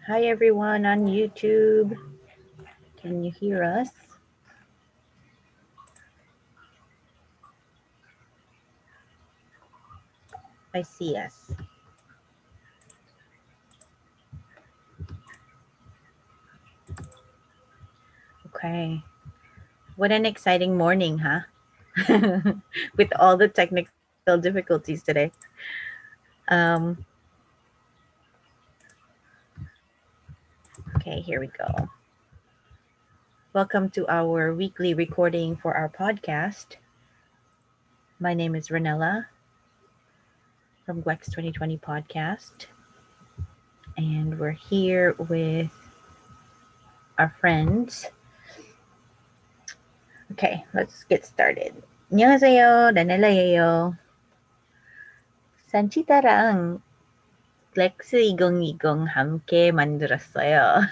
Hi everyone on YouTube. Can you hear us? I see us. Okay. What an exciting morning, huh? With all the technical difficulties today. Um, okay, here we go. Welcome to our weekly recording for our podcast. My name is Ranella from GLEx2020 podcast. And we're here with our friends. Okay, let's get started. 안녕하세요, 라넬라예요. 산치타랑 GLEx2020 함께 만들었어요.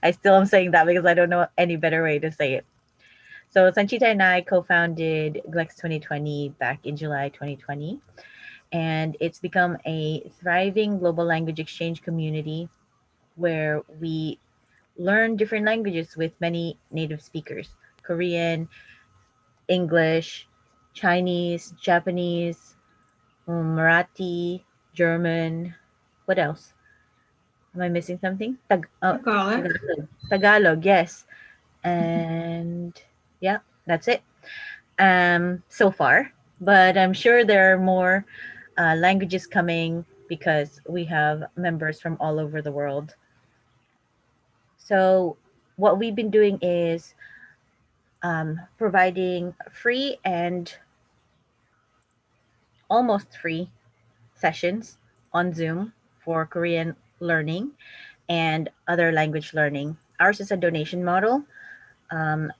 I still am saying that because I don't know any better way to say it. So Sanchita and I co-founded GLEx2020 back in July 2020, and it's become a thriving global language exchange community where we learn different languages with many native speakers: Korean, English, Chinese, Japanese, Marathi, German. What else? Am I missing something? Tagalog. Tagalog, yes. And yeah, that's it. So far, but I'm sure there are more languages coming because we have members from all over the world. So what we've been doing is providing free and almost free sessions on Zoom for Korean learning and other language learning. Ours is a donation model, um,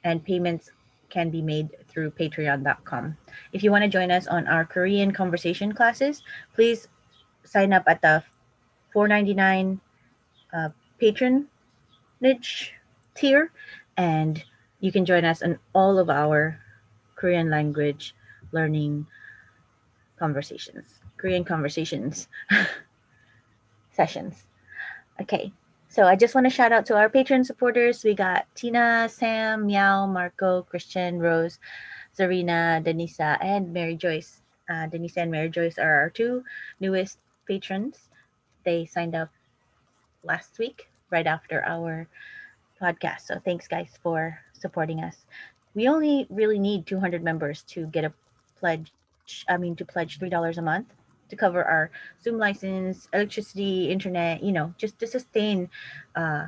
and payments can be made through patreon.com. If you want to join us on our Korean conversation classes, please sign up at the $4.99 patronage tier, and you can join us on all of our Korean language learning conversations, Korean conversations sessions. Okay, so I just want to shout out to our patron supporters. We got Tina, Sam, Meow, Marco, Christian, Rose, Zarina, Denisa, and Mary Joyce. Denisa and Mary Joyce are our two newest patrons. They signed up last week, right after our podcast. So thanks, guys, for supporting us. We only really need 200 members to get a to pledge $3 a month to cover our Zoom license, electricity, internet, just to sustain uh,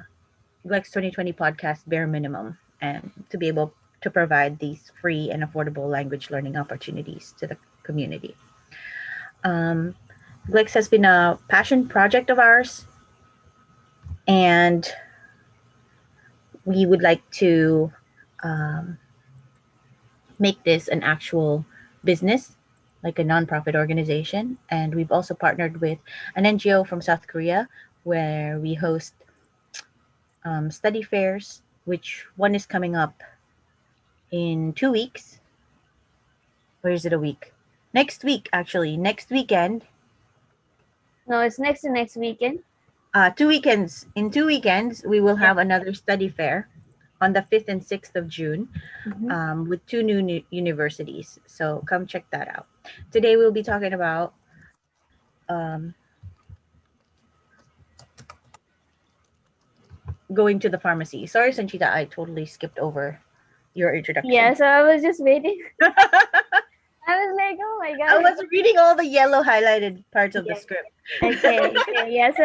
Glex 2020 podcast bare minimum and to be able to provide these free and affordable language learning opportunities to the community. Um, Glex has been a passion project of ours, and we would like to um, make this an actual business, like a nonprofit organization. And we've also partnered with an NGO from South Korea where we host study fairs, which one is coming up in 2 weeks. Or is it a week? Next week, actually. Next weekend. No, it's next to next weekend. 2 weekends. In 2 weekends, we will Yeah. have another study fair on the 5th and 6th of June with two new universities. So come check that out. Today we'll be talking about going to the pharmacy. Sorry, Sanchita, I totally skipped over your introduction. Yeah, so I was just waiting. I was like, oh my I god. was reading all the yellow highlighted parts of the Yeah. script. Okay. Yeah, so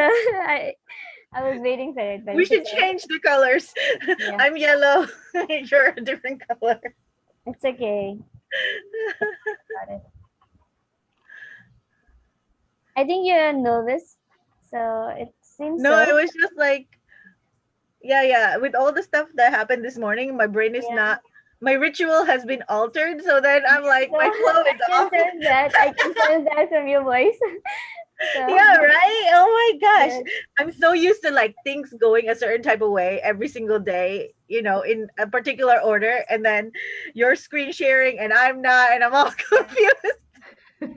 I was waiting for it, but We it's should okay. change the colors. Yeah. I'm yellow. You're a different color. It's okay. Got it. I think you're a novice, so it seems No, it so. was just like, yeah. With all the stuff that happened this morning, my brain is Yeah. not. My ritual has been altered, so then I'm like, So my flow is I can off. sense that. I can sense that from your voice. So Yeah, right? Oh my gosh. yes, I'm so used to like things going a certain type of way every single day, in a particular order. And then you're screen sharing and I'm not, and I'm all confused.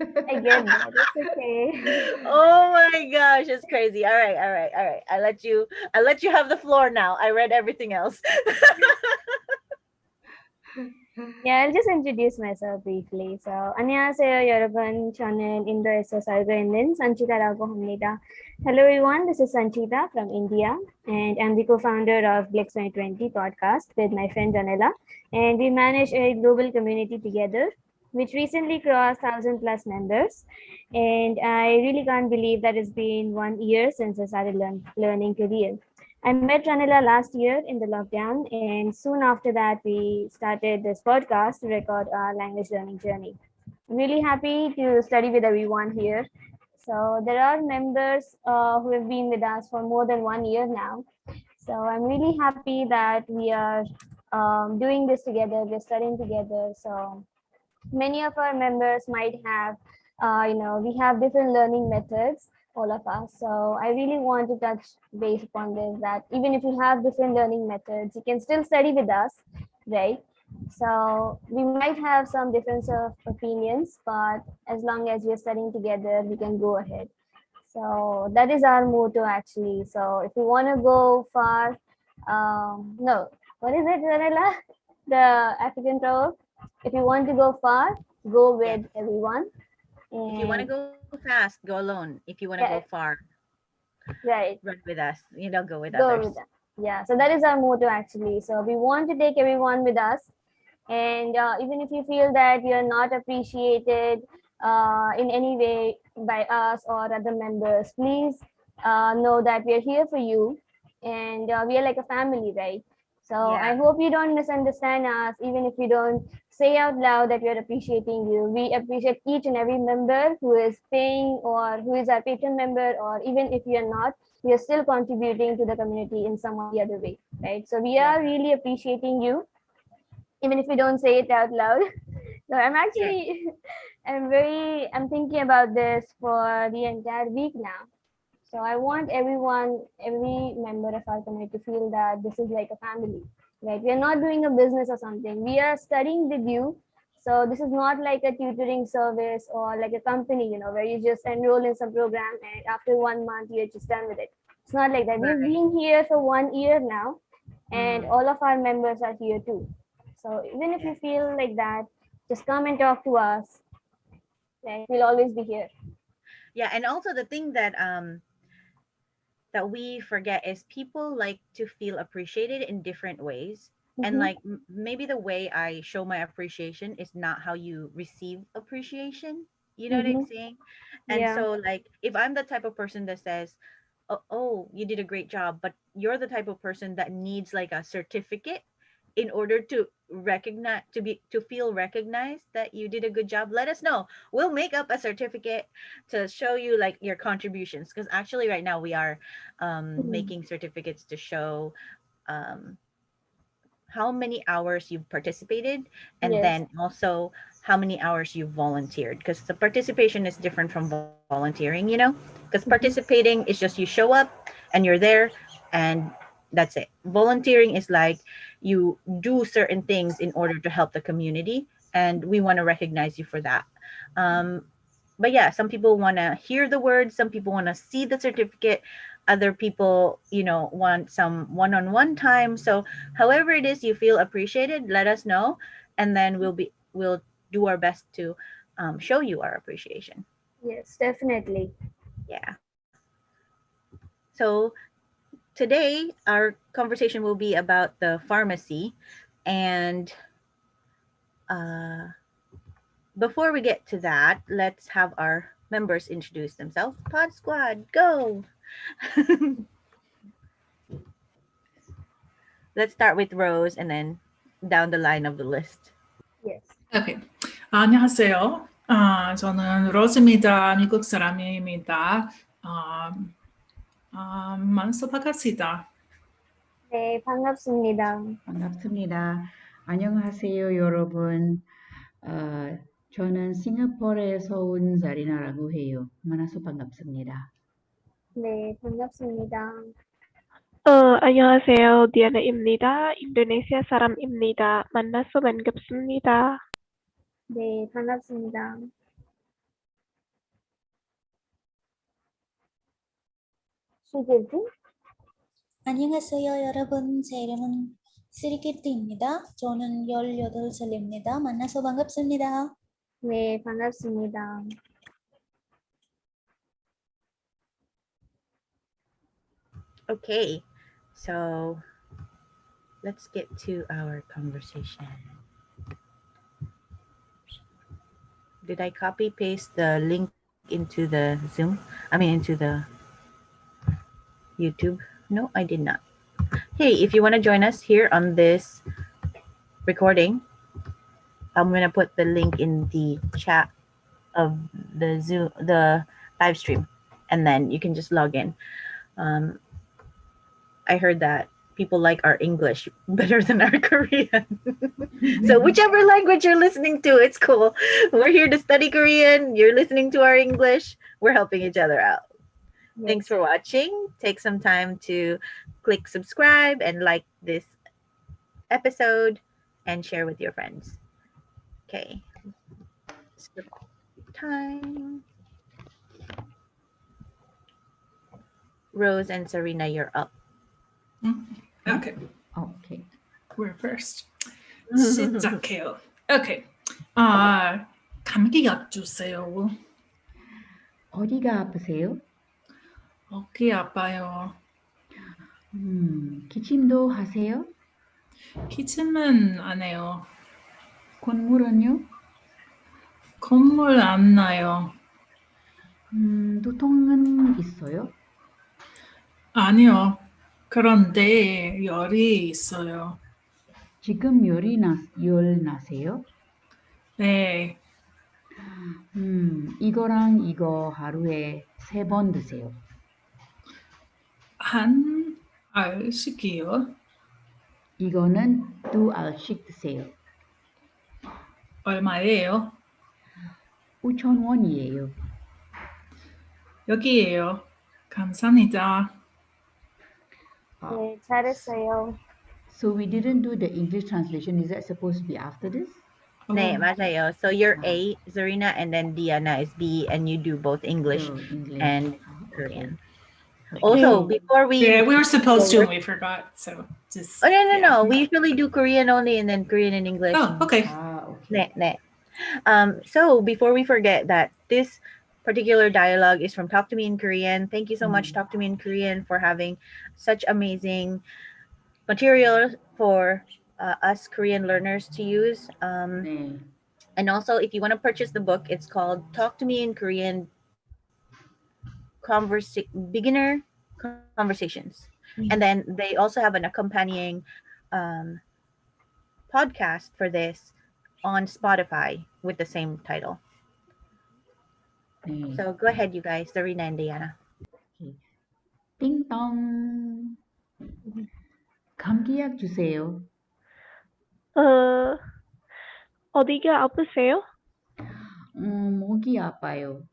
I get that. It's okay. Oh my gosh, it's crazy. All right, all right, all right. I let you have the floor now. I read everything else. Yeah, I'll just introduce myself briefly. So, 안녕하세요, 여러분. 저는 인도에서 살고 있는 산치다라고 합니다. Hello, everyone. This is Sanchita from India, and I'm the co-founder of GLEx2020 podcast with my friend Janela. And we manage a global community together, which recently crossed 1,000 plus members. And I really can't believe that it's been 1 year since I started learning Korean. I met Ranila last year in the lockdown, and soon after that, we started this podcast to record our language learning journey. I'm really happy to study with everyone here. So, there are members who have been with us for more than 1 year now. So, I'm really happy that we are doing this together, we're studying together. So, many of our members might have, we have different learning methods, all of us. So I really want to touch base upon this, that even if you have different learning methods, you can still study with us, right? So we might have some difference of opinions, but as long as we're studying together, we can go ahead. So that is our motto actually. So if you want to go far, no, what is it, Ranela? The African proverb? If you want to go far, go Yes. with everyone. If you want to And go fast, go alone. If you want to go yeah, far, right, run with us. Go with go others. with them. Yeah, so that is our motto actually. So we want to take everyone with us. And even if you feel that you're not appreciated in any way by us or other members, please know that we are here for you, and we are like a family, right? So I Yeah. hope you don't misunderstand us, even if you don't say out loud that we are appreciating you. We appreciate each and every member who is paying or who is our patron member, or even if you're not, we are still contributing to the community in some or the other way, right? So we Yeah. are really appreciating you, even if we don't say it out loud. So I'm Yeah. actually, I'm thinking about this for the entire week now. So I want everyone, every member of our community to feel that this is like a family, right? We are not doing a business or something. We are studying with you. So this is not like a tutoring service or like a company, where you just enroll in some program and after 1 month you're just done with it. It's not like that. We've Right. been here for 1 year now, and Mm. all of our members are here too. So even if Yeah. you feel like that, just come and talk to us. Right? We'll always be here. Yeah. And also the thing that we forget is people like to feel appreciated in different ways. And Mm-hmm. maybe the way I show my appreciation is not how you receive appreciation. You know what I'm Mm-hmm. saying? And Yeah. so, like, if I'm the type of person that says, oh, you did a great job, but you're the type of person that needs like a certificate in order to recognize, to feel recognized that you did a good job, let us know. We'll make up a certificate to show you like your contributions, because actually right now we are Mhm. making certificates to show um, how many hours you've participated, and Yes. then also how many hours you've volunteered, because the participation is different from volunteering, because Mm-hmm. participating is just you show up and you're there, and that's it. Volunteering is like you do certain things in order to help the community, and we want to recognize you for that. um, but yeah, some people want to hear the words, some people want to see the certificate, other people want some one-on-one time. So however it is you feel appreciated, let us know, and then we'll do our best to show you our appreciation. Yes, definitely. Yeah. So today our conversation will be about the pharmacy, and uh, before we get to that, let's have our members introduce themselves. Pod Squad, go. Let's start with Rose and then down the line of the list. Yes. 오케이. 안녕하세요. 저는 로즈입니다. 미국 사람입니다. 아, 만나서 반갑습니다. 네, 반갑습니다. 반갑습니다. 안녕하세요, 여러분. 저는 싱가포르에서 온 자리나라고 해요. 만나서 반갑습니다. 네, 반갑습니다. 안녕하세요. 디아나입니다. 인도네시아 사람입니다. 만나서 반갑습니다. 네, 반갑습니다. Srikirti. 안녕하세요, 여러분. 제 이름은 스리키트입니다. 저는 18살입니다. 만나서 반갑습니다. 네, 반갑습니다. Okay, so let's get to our conversation. Did I copy paste the link into the Zoom? Into the YouTube? No, I did not. Hey, if you want to join us here on this recording, I'm gonna put the link in the chat of the Zoom, the live stream, and then you can just log in. I heard that people like our English better than our Korean. So whichever language you're listening to, it's cool. We're here to study Korean. You're listening to our English. We're helping each other out. Yes. Thanks for watching. Take some time to click subscribe and like this episode and share with your friends. Okay. Skip time. Rose and Serena, you're up. Okay, Okay. we're first. 시작해요. Okay. 감기약 주세요. 어디가 아프세요? 어깨 아파요. 기침도 하세요? 기침은 안 해요. 콧물은요? 콧물 안 나요. 두통은 있어요? 아니요. 그런데 열이 있어요. 지금 열 나세요? 네. 이거랑 이거 하루에 3번 드세요. 한 알씩이요? 이거는 2알씩 드세요. 얼마예요? 5,000원이에요. 여기에요. 감사합니다. 네, 잘했어요. So we didn't do the English translation. Is that supposed to be after this? 네, 맞아요. So you're A, Zarina, and then Diana is B, and you do both English So English and okay. Korean. Okay. Also, before we... Yeah, we were supposed to and we forgot. So just... Oh, no. yeah. We usually do Korean only and then Korean and English. Oh, okay. Okay. 네. So before we forget that this particular dialogue is from Talk to Me in Korean. Thank you so much, Talk to Me in Korean, for having such amazing material for us Korean learners to use. 네. And also, if you want to purchase the book, it's called Talk to Me in Korean Beginner Conversations. And then they also have an accompanying podcast for this on Spotify with the same title. 네. So go ahead, you guys, Serena and Diana. Okay. 띵동. 감기약 주세요. 어디가 아프세요? 목이 아파요.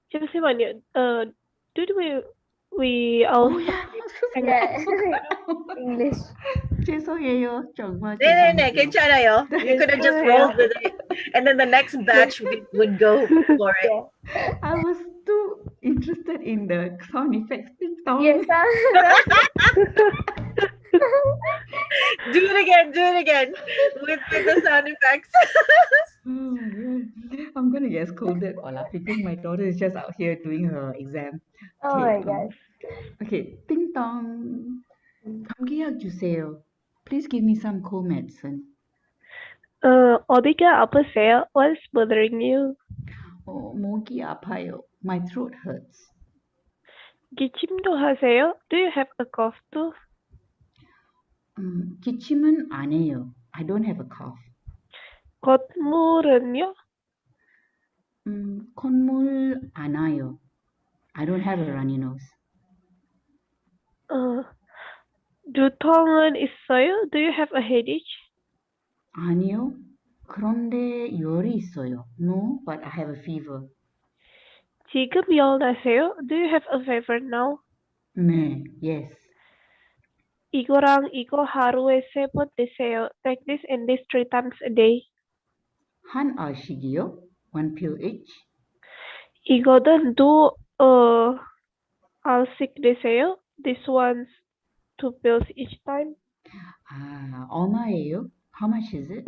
잠시만요. Did we also Yeah. English. 죄송해요. 정말 네, 죄송해요. 괜찮아요. You could have just rolled with it. And then the next batch would go for it. Yeah. I was too interested in the sound effects. 띵동. Yes. Do it again with the sound effects. Oh, man. I'm gonna get scolded or laughing because my daughter is just out here doing her exam. Oh my God. Okay, 띵동. 감기약 주세요. Please give me some cold medicine. 어디가 아프세요? What's bothering you? 목이 아파요. My throat hurts. 기침도 하세요? Do you have a cough too? 기침은 안 해요. I don't have a cough. 콧물은요? 콧물 안 와요. I don't have a runny nose. 두통은 있어요? Do you have a headache? 아니요. 그런데 열이 있어요. No, but I have a fever. 지금 열 나세요? Do you have a fever now? 네, yes. 이거랑 이거 하루에 3번 드세요. Take this and this 3 times a day. 한 알씩이요? One pill each? 이거는 2 어, 알씩 되세요? This one's 2 pills each time. 얼마예요? How much is it?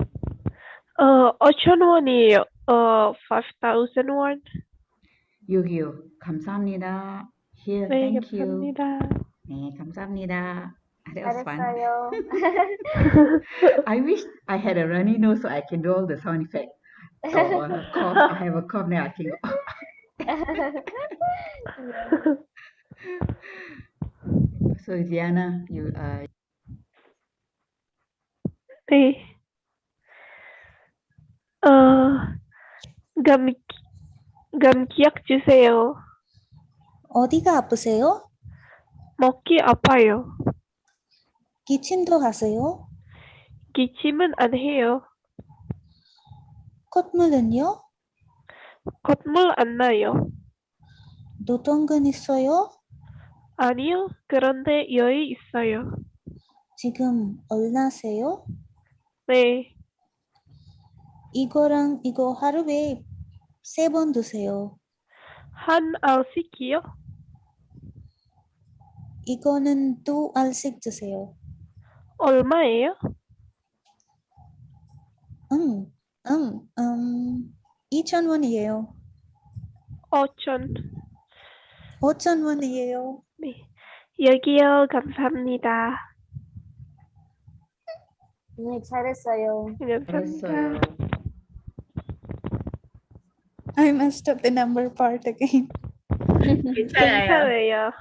5,000원이에요. 5,000 won. 여기요. 감사합니다. Here, 네, thank you. 감사합니다. 네, 감사합니다. That was fun. 알았어요. I wish I had a runny nose so I can do all the sound effect. Or a cough. I have a cough now. I can go. So Diana, you 네. 감, 감기약 주세요. 어디가 아프세요? 먹기 아파요. 기침도 하세요? 기침은 안 해요. 콧물은요? 콧물 안 나요. 두통은 있어요? 아니요. 그런데 열이 있어요. 지금 얼나세요? 네. 이거랑 이거 하루에 3번 드세요. 한 알씩이요? 이거는 2알씩 드세요. 얼마예요? 2,000원이에요. 5,000. 5,000원이에요. 네. 여기요. 감사합니다. 네, 잘했어요. 감사합니다. 잘했어요. I messed up the number part again. 괜찮아요.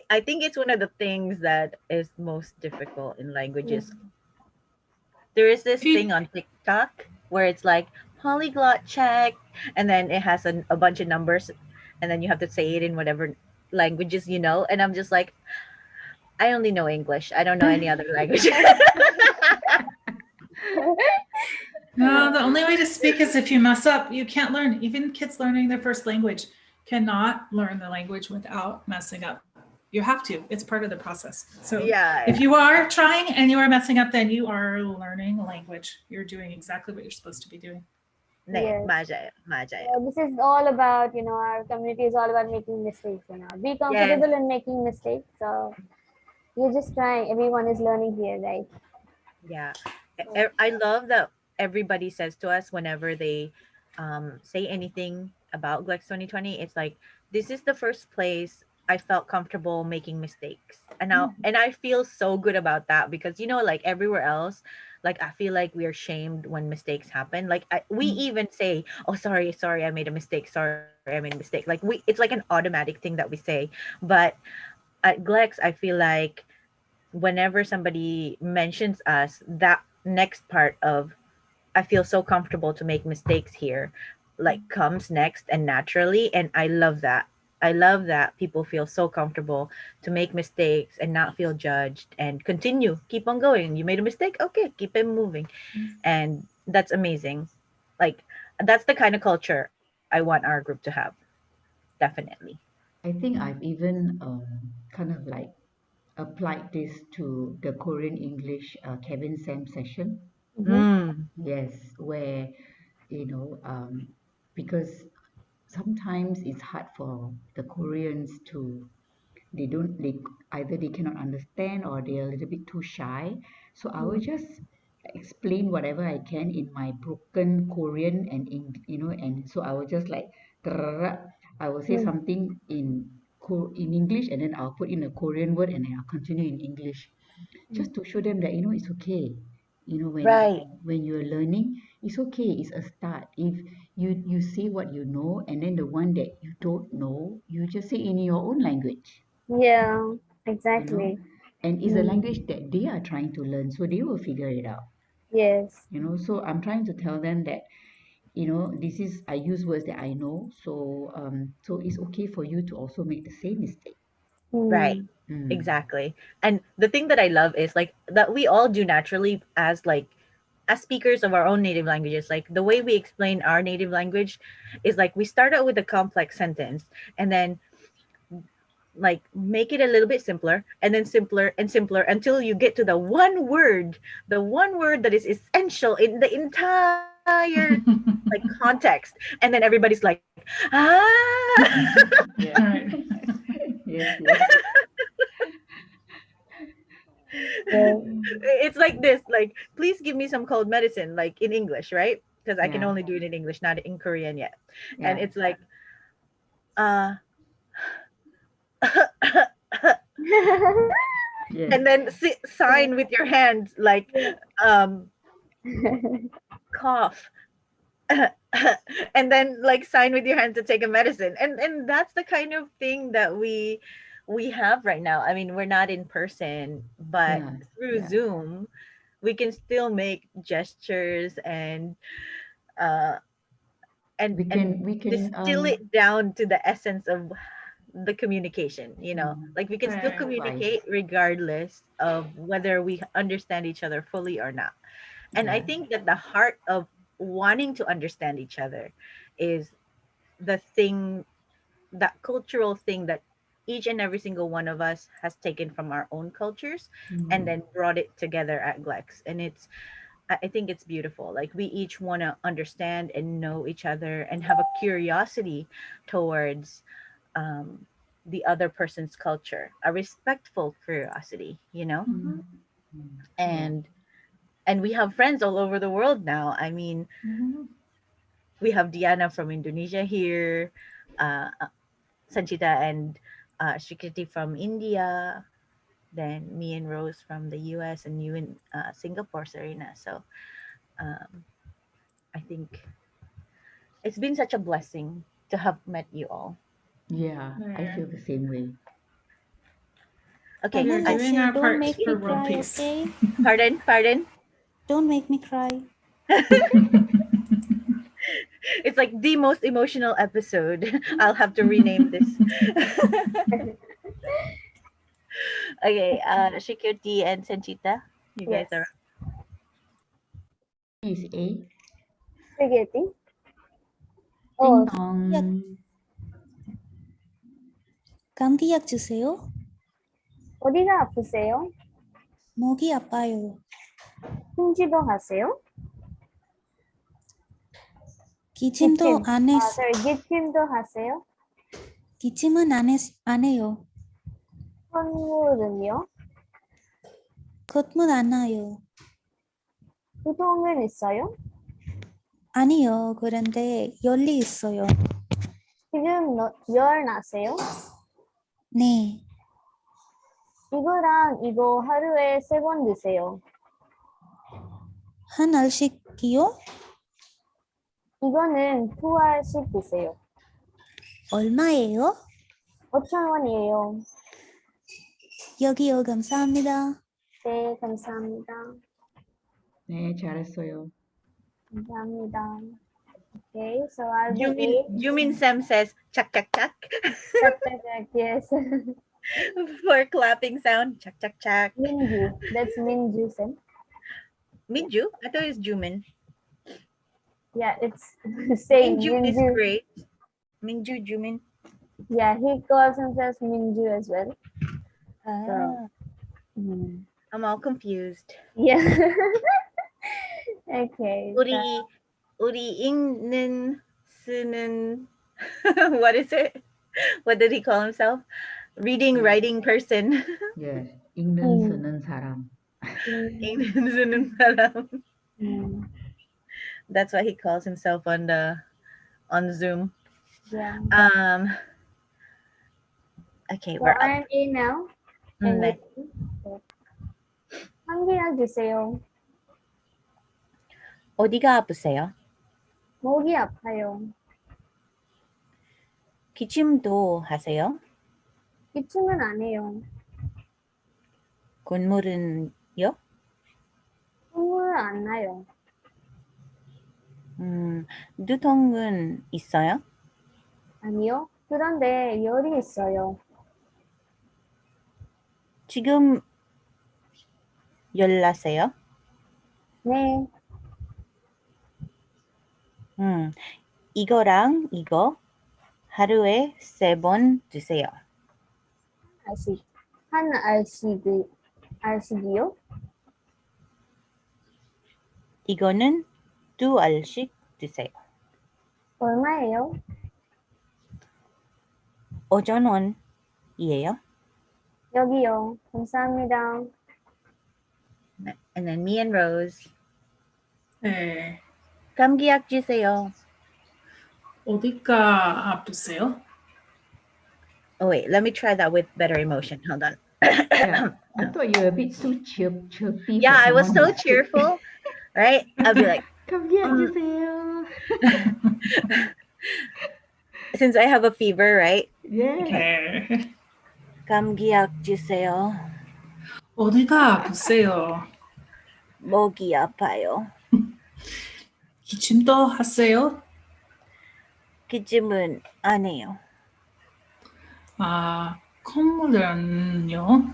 I think it's one of the things that is most difficult in languages. There is this thing on TikTok where it's like polyglot check, and then it has a bunch of numbers, and then you have to say it in whatever languages you know. And I'm just like, I only know English. I don't know any other language. No, the only way to speak is if you mess up. You can't learn. Even kids learning their first language cannot learn the language without messing up. You have to. It's part of the process. So Yeah. if you are trying and you are messing up, then you are learning a language. You're doing exactly what you're supposed to be doing. 네, Yes. 맞아요. This is all about, our community is all about making mistakes, Be comfortable in making mistakes. So you're just trying. Everyone is learning here, right? Yeah. I love that everybody says to us whenever they say anything about GLEx2020, it's like, this is the first place I felt comfortable making mistakes. And now, and I feel so good about that because, like everywhere else, like I feel like we are shamed when mistakes happen. Like we even say, oh, sorry, I made a mistake. Sorry, I made a mistake. Like it's like an automatic thing that we say. But at Glex, I feel like whenever somebody mentions us, that next part of I feel so comfortable to make mistakes here, like comes next and naturally. And I love that. I love that people feel so comfortable to make mistakes and not feel judged and keep on going. You made a mistake. Okay, keep it moving. And that's amazing. Like, that's the kind of culture I want our group to have. Definitely. I think I've even kind of like applied this to the Korean English Kevin Sam session. Yes, where because sometimes it's hard for the Koreans to they either they cannot understand or they're a little bit too shy. So I will just explain whatever I can in my broken Korean and so I will just like I will say something in English and then I'll put in a Korean word and then I'll continue in English just to show them that it's okay. Right. When you're learning, it's okay. It's a start. If you say what you know, and then the one that you don't know, you just say in your own language. Yeah, exactly. And it's a language that they are trying to learn, so they will figure it out. Yes. So I'm trying to tell them that this is I use words that I know, so it's okay for you to also make the same mistake. Right. Exactly. And the thing that I love is like that we all do naturally as speakers of our own native languages. Like the way we explain our native language is like we start out with a complex sentence and then like make it a little bit simpler and then simpler and simpler until you get to the one word that is essential in the entire like context. And then everybody's like, like, ah. Yeah. Right. Yes, yes. Yes. It's like this, like, please give me some cold medicine, like in English, right? Because I can Yeah. only do it in English, not in Korean yet. And Yeah. it's like, uh, Yes. and then sign with your hands, like, um, cough. And then like sign with your hand to take a medicine, and that's the kind of thing that we have right now. I mean, we're not in person, but Yeah. through Yeah. Zoom we can still make gestures uh and We can distill it down to the essence of the communication, like we can still Right. communicate regardless of whether we understand each other fully or not. And I yeah. think that the heart of wanting to understand each other is the thing, that cultural thing that each and every single one of us has taken from our own cultures and Mm. then brought it together at Glex. And I think it's beautiful. Like we each want to understand and know each other and have a curiosity towards um, the other person's culture, a respectful curiosity, Mhm. Yeah. and we have friends all over the world now. I mean, Mhm. we have Diana from Indonesia here, Sanchita and Shikiti from India, then me and Rose from the US, and you in Singapore, Serena. So um, I think it's been such a blessing to have met you all. Yeah. I There. feel the same way. Okay, We are Taman doing Lassie, our don't part make for me world cry, peace. okay? pardon. Don't make me cry. It's like the most emotional episode. I'll have to rename this. Okay, Shikiti and Sanchita, you guys are. Yes. Is A. Spaghetti. Ding Oh, 약, dong. 감기약 주세요. 어디가 아프세요? 목이 아파요. 흉지도 하세요? 기침도 기침. 안, 했, sorry, 기침도 하세요? 기침은 안 해요. 콧물은요? 콧물 안 나요. 두통은 있어요? 아니요, 그런데 열이 있어요. 지금 열 나세요? 네, 이거랑 이거 하루에 3번 드세요. 한 알씩이요? 이거는 2알씩 드세요. 얼마예요? 5,000원이에요. 여기요, 감사합니다. 네, 감사합니다. 네, 잘했어요. 감사합니다. Okay, so I'll be Jumin Sam says chak chak chak yes. for clapping sound. Chak chak chak. Minju. That's Minju, Sen. Minju? I thought it's Jumin. Yeah, it's same. Minju is Minju. great. Minju, Jumin. Yeah, he calls himself Minju as well. Ah, Mm. I'm all confused. Yeah. Okay. 우리 읽는 쓰는 what is it? What did he call himself? Reading, writing person. Yes. 읽는 쓰는 사람. 읽는 쓰는 사람. Mm. That's what he calls himself on Zoom. Yeah. Okay, So we're up. I'm A now. And 네. 한 개나 주세요. 어디가 아프세요? 목이 아파요. 기침도 하세요? 기침은 안 해요. 콧물은요? 콧물 안 나요. 두통은 있어요? 아니요. 그런데 열이 있어요. 지금 열나세요? 네. 이거랑 이거 하루에 3번 드세요. 알씩. 한 알씩이요? 이거는 2알씩 드세요. 얼마예요? 오전원이에요. 여기요. 감사합니다. And then me and Rose. 네. 감기약 주세요. 어디가 아프세요? Oh wait, let me try that with better emotion. Hold on. Yeah, I thought you were a bit too chirpy Yeah, for I was someone so who's sick. cheerful, right? I'll be like, 감기약 주세요. since I have a fever, right? Yeah. 네. 감기약 주세요. 어디가 아프세요? 목이 아파요. 기침도 하세요? 기침은 안 해요. 아, 콧물은요?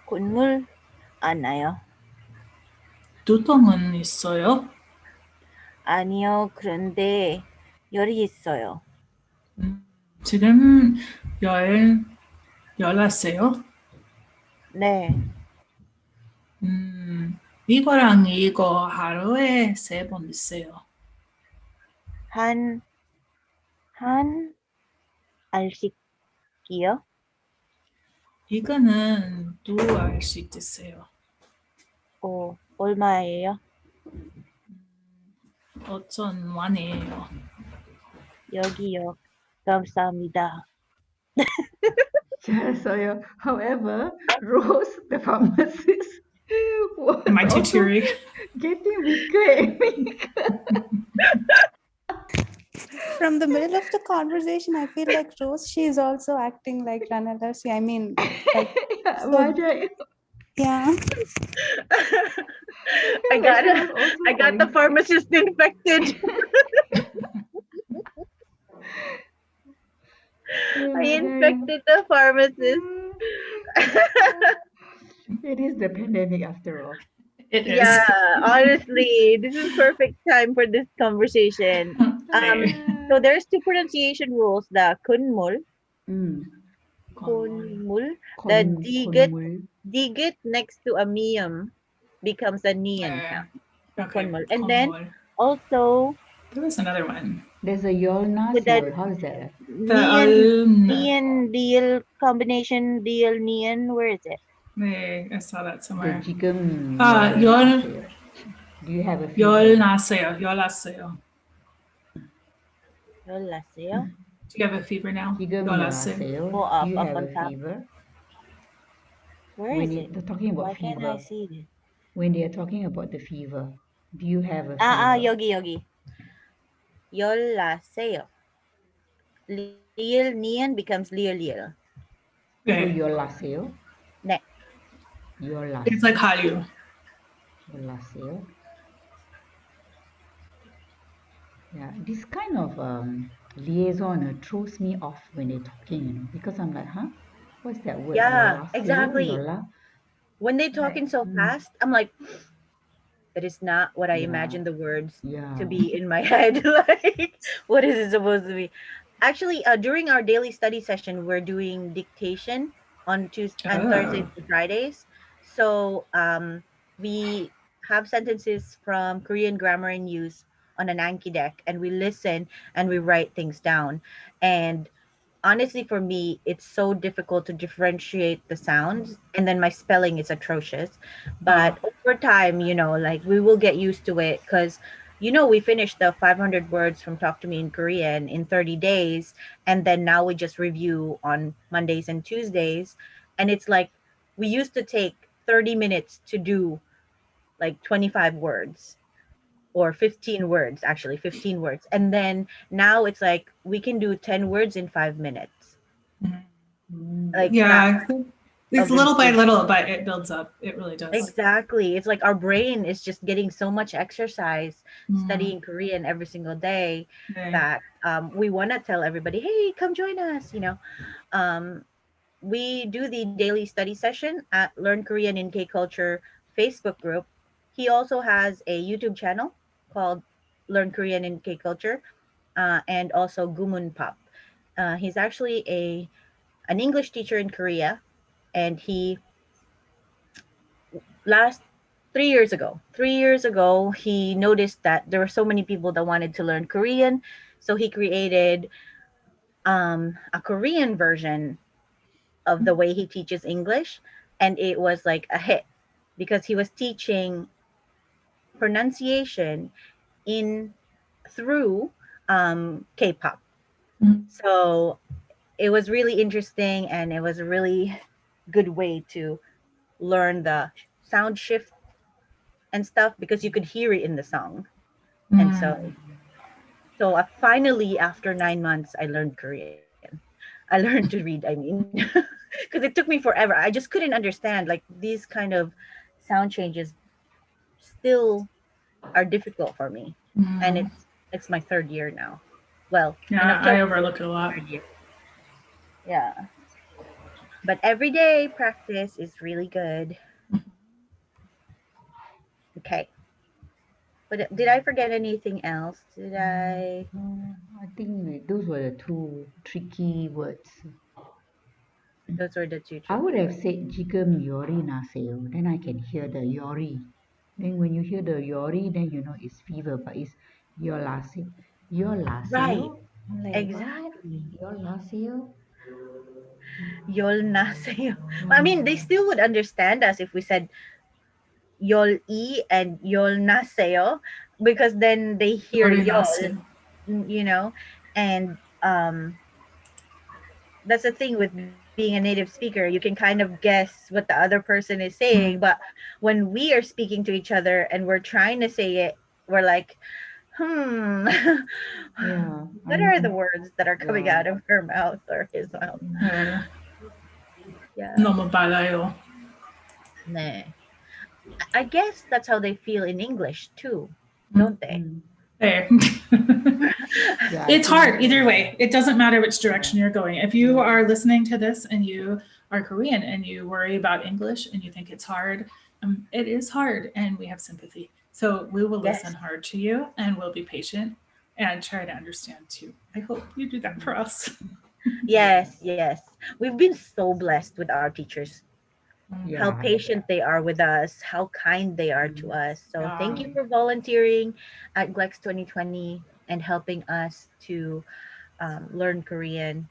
콧물 안 나요. 두통은 있어요? 아니요, 그런데 열이 있어요. 지금 열하세요? 네, 이거랑 이거 하루에 3번 있어요. 한 알씩이요? 이거는 2알씩 드세요. 얼마예요? 5,000원이에요. 여기요. 감사합니다. So, however, Rose, the pharmacist, was Am I too also teary? getting weaker and weaker. From the middle of the conversation, I feel like Rose, she is also acting like Ranalasi. I mean, like, Yeah, so, Maja, yeah. I like she got was also I got the falling sick. pharmacist infected. Oh I my God. infected the pharmacist. It is the pandemic after all. It is. Yeah, honestly, this is perfect time for this conversation. So there's two pronunciation rules: the kunmul, kunmul, the digit next to a miyam becomes a niyan sound. Okay. Kunmul. And then also there was another one. There's a yolna with that How is that? niyan deal combination deal niyan. Where is it? I saw that somewhere. The jigam. Do you have a fever? 열나세요. Yolaseo. Do you have a fever now? Jigam 열나세요. Up Do you have on a top. fever? Where When is it? they're talking about Why fever. can't I see it? When they are talking about the fever, do you have a fever? Yogi. Yolaseo. Liel niyan becomes liel. So yolaseo? Ne. Yolaseo. It's like Hallyu. Yolaseo. Yeah, this kind of liaison throws me off when they're talking, because I'm like, huh? What's that word? Yeah, Yolaseo? exactly. Yola? When they talking so fast, I'm like, that is not what I Yeah. imagine the words Yeah. to be in my head. Like, what is it supposed to be? Actually, during our daily study session, we're doing dictation on Tuesday and Thursdays and Fridays. So we have sentences from Korean grammar and use on an Anki deck, and we listen and we write things down. And honestly, for me, it's so difficult to differentiate the sounds, and then my spelling is atrocious. But over time, like, we will get used to it, because we finished the 500 words from Talk to Me in Korean in 30 days, and then now we just review on Mondays and Tuesdays, and it's like we used to take 30 minutes to do like 25 words or 15 words, actually 15 words, and then now it's like we can do 10 words in 5 minutes. Like, it's little by little, but it builds up. It really does. Exactly. It's like our brain is just getting so much exercise studying Korean every single day that we want to tell everybody, hey, come join us. We do the daily study session at Learn Korean in K Culture Facebook group. He also has a YouTube channel called Learn Korean in K Culture, and also Gumun Pop. He's actually an English teacher in Korea, and he last 3 years ago, he noticed that there were so many people that wanted to learn Korean. So he created a Korean version of the way he teaches English, and it was like a hit because he was teaching pronunciation in through K-pop. Mhm. So it was really interesting, and it was a really good way to learn the sound shift and stuff because you could hear it in the song. And so finally, after 9 months, I learned Korean. I learned to read, I mean, because it took me forever. I just couldn't understand like these kind of sound changes still are difficult for me. And Mm. it's my third year now. Well, in Yeah, I October, overlook it a lot. third year. Yeah. But every day practice is really good. Okay. But did I forget anything else? Did I? No, I think those were the two tricky words. Those were the two I would tricky have words. said jigam yori naseo. Then I can hear the yori. Then when you hear the yori, then you know it's fever, but it's your laseo. Your Right. laseo? I'm like, what? Exactly. Your laseo? Yol naseyo. I mean, they Mm. still would understand us if we said yol e and yol naseyo because then they hear Very yol, nasty. you know, and that's the thing with being a native speaker. You can kind of guess what the other person is saying, but Mm. when we are speaking to each other and we're trying to say it, we're like, hmm, Yeah, I what are the know. words that are coming Yeah. out of her mouth or his mouth? Uh, Yeah. no mabalayo. Nah. I guess that's how they feel in English too, Mm. don't they? Mm. There. Yeah, I It's think hard either way. It doesn't matter which yeah. direction you're going. If you are listening to this and you are Korean and you worry about English and you think it's hard, it is hard and we have sympathy. So we will listen Yes. hard to you and we'll be patient and try to understand too. I hope you do that for us. Yes, yes. We've been so blessed with our teachers. How Yeah. patient they are with us, how kind they are to Mm. us. So thank Yeah. you for volunteering at GLEx 2020 and helping us to learn Korean.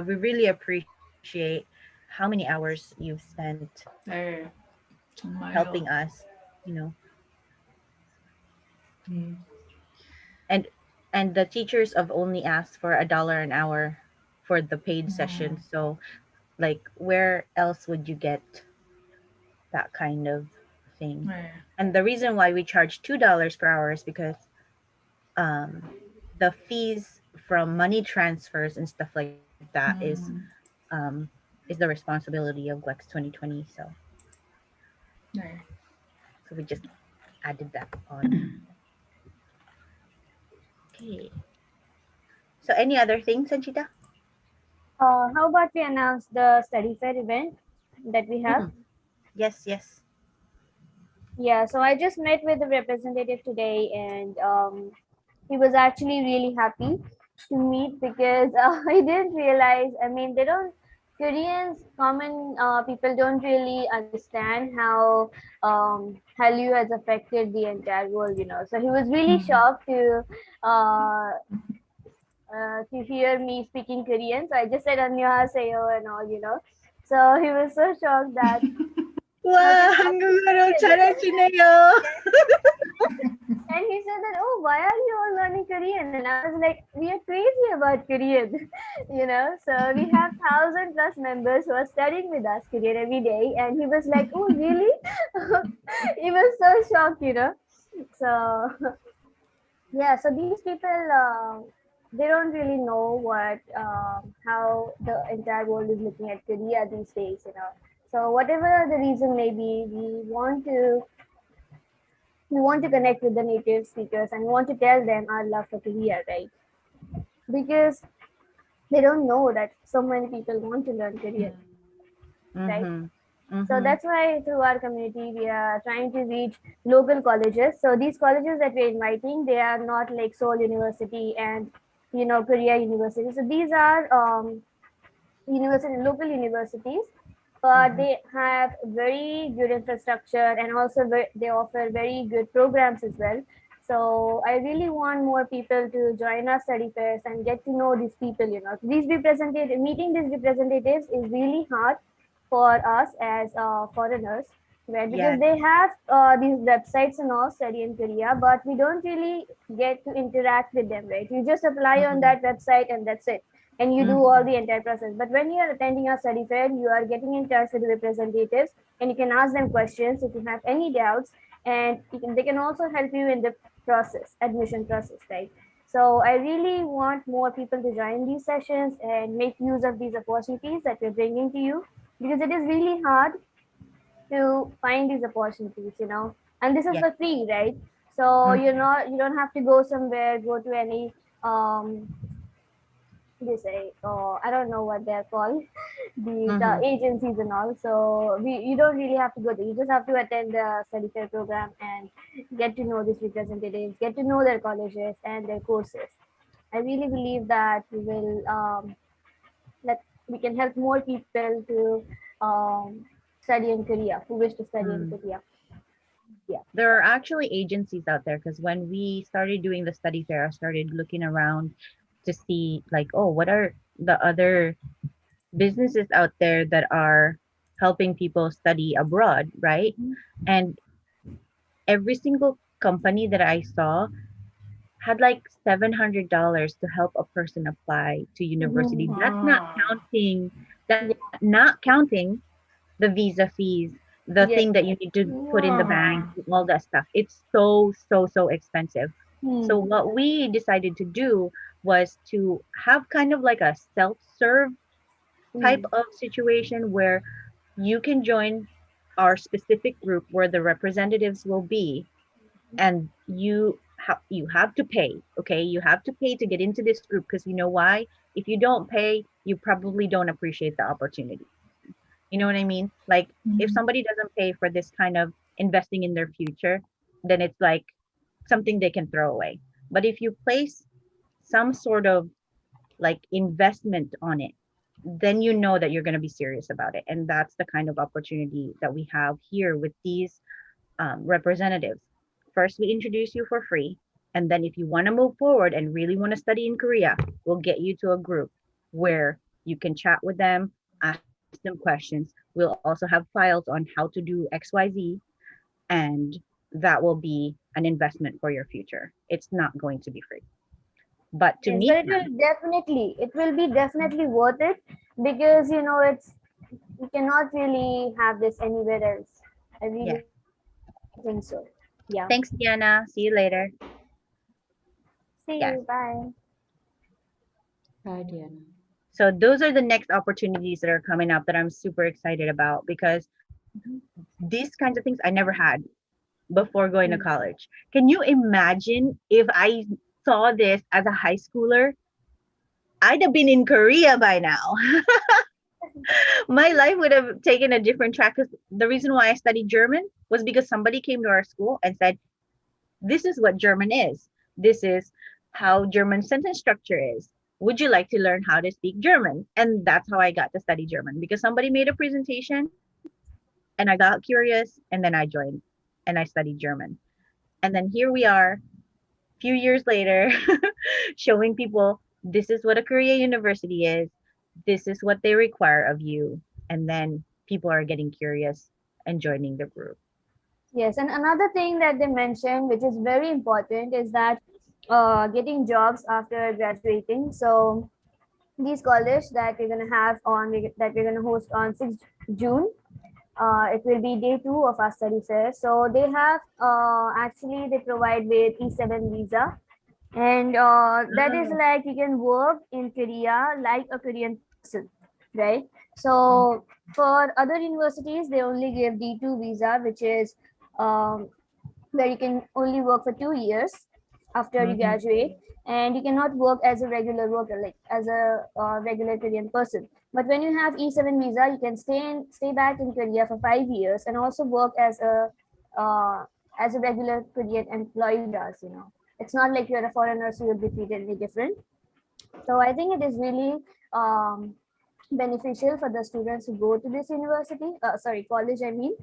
We really appreciate how many hours you've spent There. helping 정말요. us, you know, Yeah. and and the teachers have only asked for $1 an hour for the paid Mm. session. So like where else would you get that kind of thing? There. And the reason why we charge $2 per hour is because um, the fees from money transfers and stuff like that Mm. um, is the responsibility of GLEX 2020. There. So we just added that on. Okay. So any other things, Sanchita? How about we announce the study fair event that we have? Mm. Yes, yes. Yeah, so I just met with the representative today, and he was actually really happy to meet because I didn't realize. I mean, they don't Koreans, common people don't really understand how Hallyu has affected the entire world. So he was really Mm. shocked to hear me speaking Korean. So I just said "안녕하세요" and all. So he was so shocked that how Wow, can I speak 한국어로 Korean? 잘하시네요. And he said that, oh, why are you all learning Korean? And I was like, we are crazy about Korean, So we have 1,000+ members who are studying with us Korean every day. And he was like, oh, really? He was so shocked. So yeah, so these people, they don't really know how the entire world is looking at Korea these days. So whatever the reason may be, we want to connect with the native speakers and we want to tell them our love for Korea, right? Because they don't know that so many people want to learn Korean, right? Mm-hmm. So Mm-hmm. that's why through our community, we are trying to reach local colleges. So these colleges that we're inviting, they are not like Seoul University and Korea University. So these are local universities, but Mm-hmm. they have very good infrastructure and also they offer very good programs as well. So I really want more people to join our study fairs and get to know these people. These representatives, meeting these representatives is really hard for us as foreigners, right? Because Yes. they have these websites and all study in Korea, but we don't really get to interact with them, right? You just apply on Mhm. that website and that's it, and you do all the entire process. But when you are attending a study fair, you are getting in touch with the representatives, and you can ask them questions if you have any doubts, and they can also help you in the process, admission process, right? So I really want more people to join these sessions and make use of these opportunities that we're bringing to you, because it is really hard to find these opportunities, and this is Yes. for free, right? So Mhm. you don't have to go somewhere, go to any they say, I don't know what they're called, these Mhm. agencies and all. So you don't really have to go there. You just have to attend the study fair program and get to know these representatives, get to know their colleges and their courses. I really believe that we will that we can help more people to study in Korea, who wish to study in Mm. Korea. Yeah. There are actually agencies out there because when we started doing the study fair, I started looking around to see like, oh, what are the other businesses out there that are helping people study abroad, right? And every single company that I saw had like $700 to help a person apply to Mm-hmm. university. Wow. Yeah. That's not counting the visa fees, the Yes. thing that you need to put in the bank, Wow. all that stuff. It's so expensive. So Hmm. what we decided to do was to have kind of like a self-serve type Hmm. of situation where you can join our specific group where the representatives will be, and you have to pay. Okay, you have to pay to get into this group because you know why? If you don't pay, you probably don't appreciate the opportunity. You know what I mean? Like if Mhm. somebody doesn't pay for this kind of investing in their future, then it's like something they can throw away. But if you place some sort of like investment on it, then you know that you're going to be serious about it. And that's the kind of opportunity that we have here with these representatives. First, we introduce you for free. And then, if you want to move forward and really want to study in Korea, we'll get you to a group where you can chat with them, ask them questions. We'll also have files on how to do XYZ, and that will be an investment for your future. It's not going to be free. But to Yes, but meet them, it will be definitely worth it, because it's you cannot really have this anywhere else. I yeah. really think so. Yeah. Thanks, Diana. See you later. See Yes. you. Bye. Bye, Diana. So those are the next opportunities that are coming up that I'm super excited about because these kinds of things I never had before going to Mm. college. Can you imagine if I saw this as a high schooler? I'd have been in Korea by now. My life would have taken a different track. 'Cause the reason why I studied German was because somebody came to our school and said, this is what German is. This is how German sentence structure is. Would you like to learn how to speak German? And that's how I got to study German because somebody made a presentation and I got curious and then I joined and I studied German. And then here we are, few years later, showing people this is what a Korea university is. This is what they require of you. And then people are getting curious and joining the group. Yes, and another thing that they mentioned, which is very important, is that getting jobs after graduating. So these college that we're gonna have that we're gonna host on 6th June. It will be day 2 of our study fair. So they have actually they provide with E7 visa, and that is Oh, like you can work in Korea like a Korean person, right? So for other universities, they only give D2 visa, which is um, where you can only work for 2 years after you mhm. graduate, and you cannot work as a regular worker, like as a regular Korean person. But when you have E7 visa, you can stay back in Korea for 5 years and also work uh, as a regular Korean employee does. It's not like you're a foreigner, so you'll be treated any different. So I think it is really beneficial for the students who go to this university, sorry, college, I mean,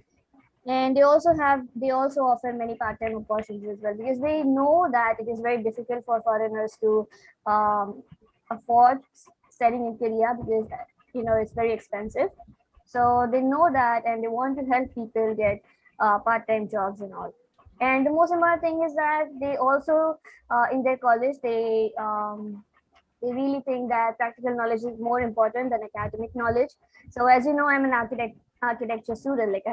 And they also offer many part-time opportunities as well, because they know that it is very difficult for foreigners to afford studying in Korea, because it's very expensive. So they know that, and they want to help people get part-time jobs and all. And the most important thing is that they also, in their college, they really think that practical knowledge is more important than academic knowledge. So as you know, I'm an architecture student. Like I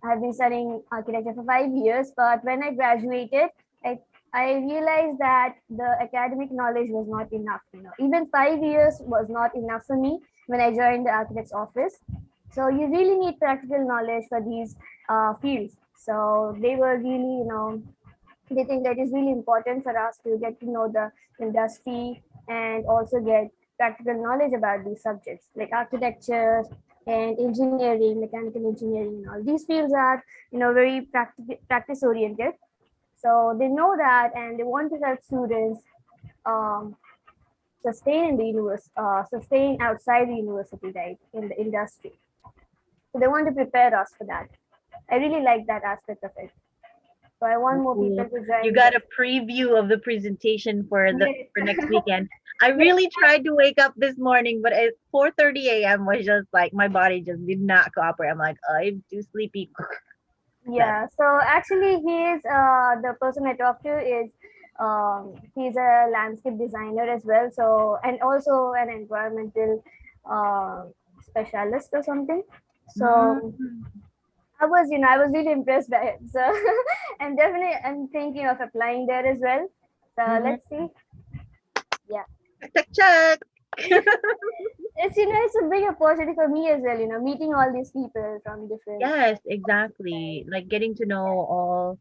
have been studying architecture for 5 years, but when I graduated, I I realized that the academic knowledge was not enough. Even 5 years was not enough for me when I joined the architect's office. So you really need practical knowledge for these fields. So they were really, they think that is really important for us to get to know the industry and also get practical knowledge about these subjects like architecture and engineering, mechanical engineering, and all these fields are very practice oriented. So they know that, and they want to help students um, sustain in the sustain outside the university, right, in the industry. So they want to prepare us for that. I really like that aspect of it. So I want more people Ooh, to join. you got a preview of the presentation for Yes. next weekend. I Yes. really tried to wake up this morning, but at 4:30 a.m. was just like my body just did not cooperate. I'm like, I'm too sleepy. Yeah. So actually, the person I talked to is he's a landscape designer as well. So, and also an environmental uh, specialist or something. So Mm. I was really impressed by it. So I'm thinking of applying there as well. So Mhm. let's see. Yeah. Check, check. It's a big opportunity for me as well. Meeting all these people from different. Yes, exactly. Like getting to know all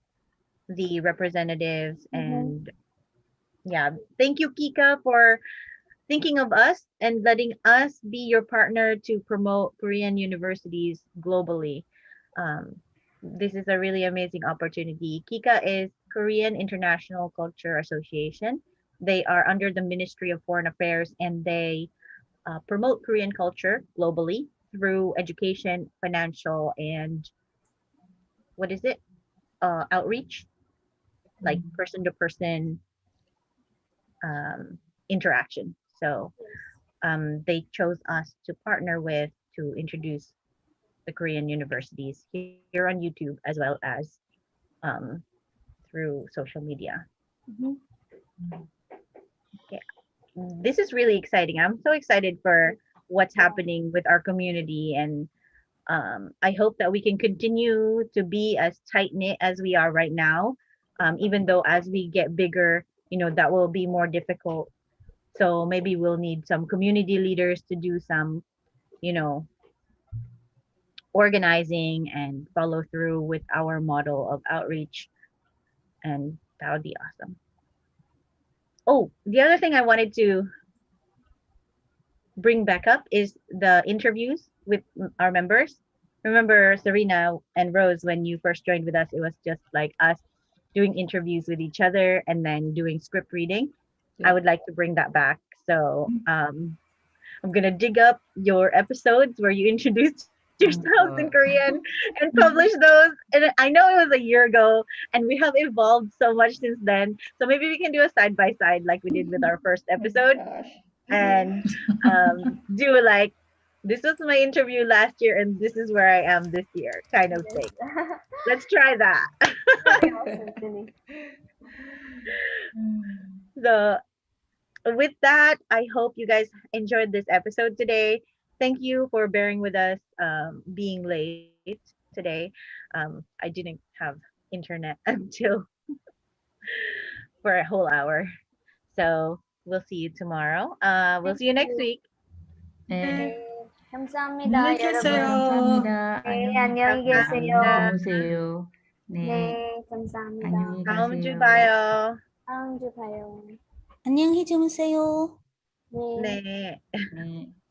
the representatives Mhm. and yeah. Thank you, Kika, for thinking of us and letting us be your partner to promote Korean universities globally. Um, this is a really amazing opportunity. Kika is Korean International Culture Association. They are under the Ministry of Foreign Affairs and they promote Korean culture globally through education, financial, and what is it? Outreach, like person to person interaction. So they chose us to partner with to introduce the Korean universities here on YouTube as well as um, through social media. Mhm. Okay. This is really exciting. I'm so excited for what's Yeah. happening with our community, and I hope that we can continue to be as tight knit as we are right now. Even though as we get bigger, that will be more difficult. So maybe we'll need some community leaders to do some, you know, organizing and follow through with our model of outreach, and that would be awesome. Oh, the other thing I wanted to bring back up is the interviews with our members. Remember, Serena and Rose, when you first joined with us, it was just like us doing interviews with each other and then doing script reading. I Yeah. would like to bring that back. So I'm gonna dig up your episodes where you introduced yourselves Oh in God. Korean and publish those. And I know it was a year ago, and we have evolved so much since then. So maybe we can do a side by side like we did with our first Oh episode, gosh. and do like this was my interview last year, and this is where I am this year, kind of Yes. thing. Let's try that. Would be awesome, really. So with that, I hope you guys enjoyed this episode today. Thank you for bearing with us being late today. I didn't have internet until for a whole hour. So we'll see you tomorrow. We'll Thank see you next you. week. 네. 네, 감사합니다, 안녕히 네, 여러분. 계세요. 감사합니다. 네, 안녕히 계세요. 감사합니다. 주무세요. 네. 네, 감사합니다. 안녕히 다음 주 가세요. 봐요. 다음 주 봐요. 안녕히 주무세요. 네. 네. 네.